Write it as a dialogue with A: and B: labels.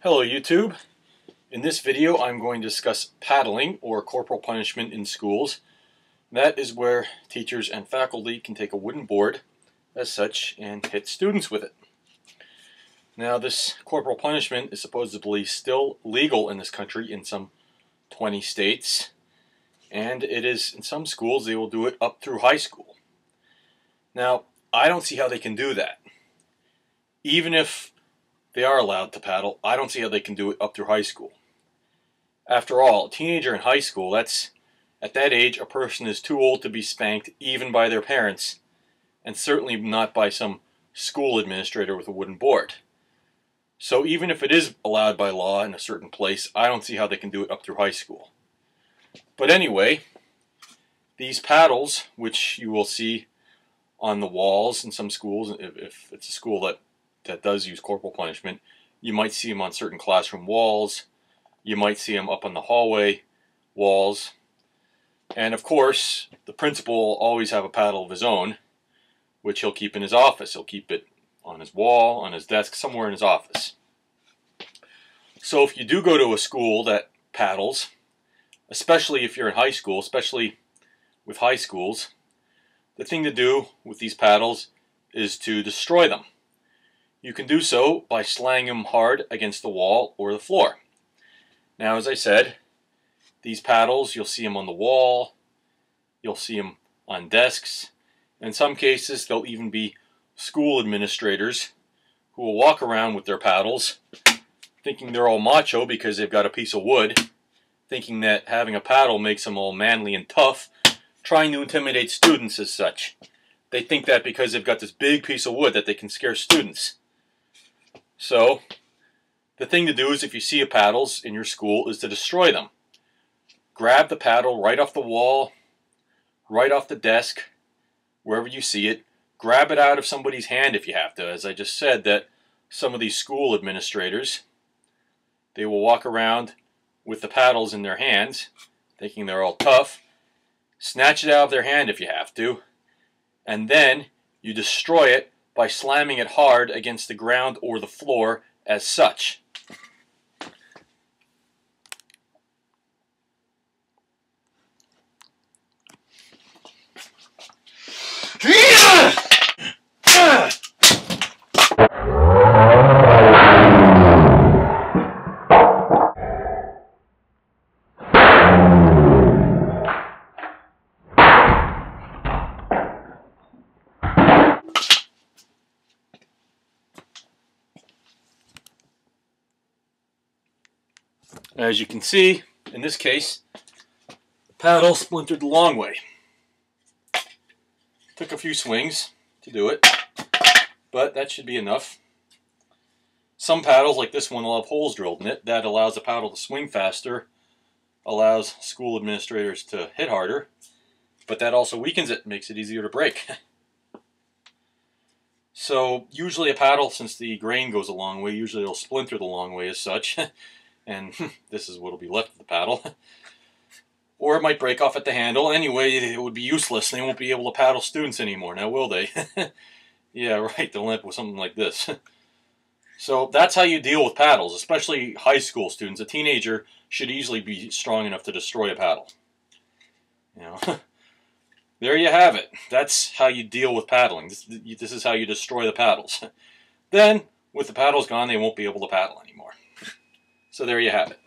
A: Hello YouTube. In this video I'm going to discuss paddling or corporal punishment in schools. That is where teachers and faculty can take a wooden board as such and hit students with it. Now this corporal punishment is supposedly still legal in this country in some 20 states, and it is in some schools they will do it up through high school. Now I don't see how they can do that. Even if they are allowed to paddle, I don't see how they can do it up through high school. After all, a teenager in high school, at that age, a person is too old to be spanked even by their parents, and certainly not by some school administrator with a wooden board. So even if it is allowed by law in a certain place, I don't see how they can do it up through high school. But anyway, these paddles, which you will see on the walls in some schools, if it's a school that does use corporal punishment, you might see them on certain classroom walls, you might see them up on the hallway walls, and of course the principal will always have a paddle of his own, which he'll keep in his office. He'll keep it on his wall, on his desk, somewhere in his office. So if you do go to a school that paddles, especially if you're in high school, especially with high schools, the thing to do with these paddles is to destroy them. You can do so by slanging them hard against the wall or the floor. Now, as I said, these paddles, you'll see them on the wall, you'll see them on desks. In some cases, there'll even be school administrators who will walk around with their paddles, thinking they're all macho because they've got a piece of wood, thinking that having a paddle makes them all manly and tough, trying to intimidate students as such. They think that because they've got this big piece of wood that they can scare students. So, the thing to do is if you see paddles in your school is to destroy them. Grab the paddle right off the wall, right off the desk, wherever you see it. Grab it out of somebody's hand if you have to. As I just said, that some of these school administrators, they will walk around with the paddles in their hands, thinking they're all tough. Snatch it out of their hand if you have to, and then you destroy it by slamming it hard against the ground or the floor as such. As you can see, in this case, the paddle splintered the long way. Took a few swings to do it, but that should be enough. Some paddles, like this one, will have holes drilled in it. That allows the paddle to swing faster, allows school administrators to hit harder, but that also weakens it, makes it easier to break. So usually a paddle, since the grain goes a long way, usually it'll splinter the long way as such. And this is what will be left of the paddle. Or it might break off at the handle. Anyway, it would be useless. They won't be able to paddle students anymore, now will they? Yeah, right, they'll end up with something like this. So that's how you deal with paddles, especially high school students. A teenager should easily be strong enough to destroy a paddle. You know, there you have it. That's how you deal with paddling. This is how you destroy the paddles. Then, with the paddles gone, they won't be able to paddle anymore. So there you have it.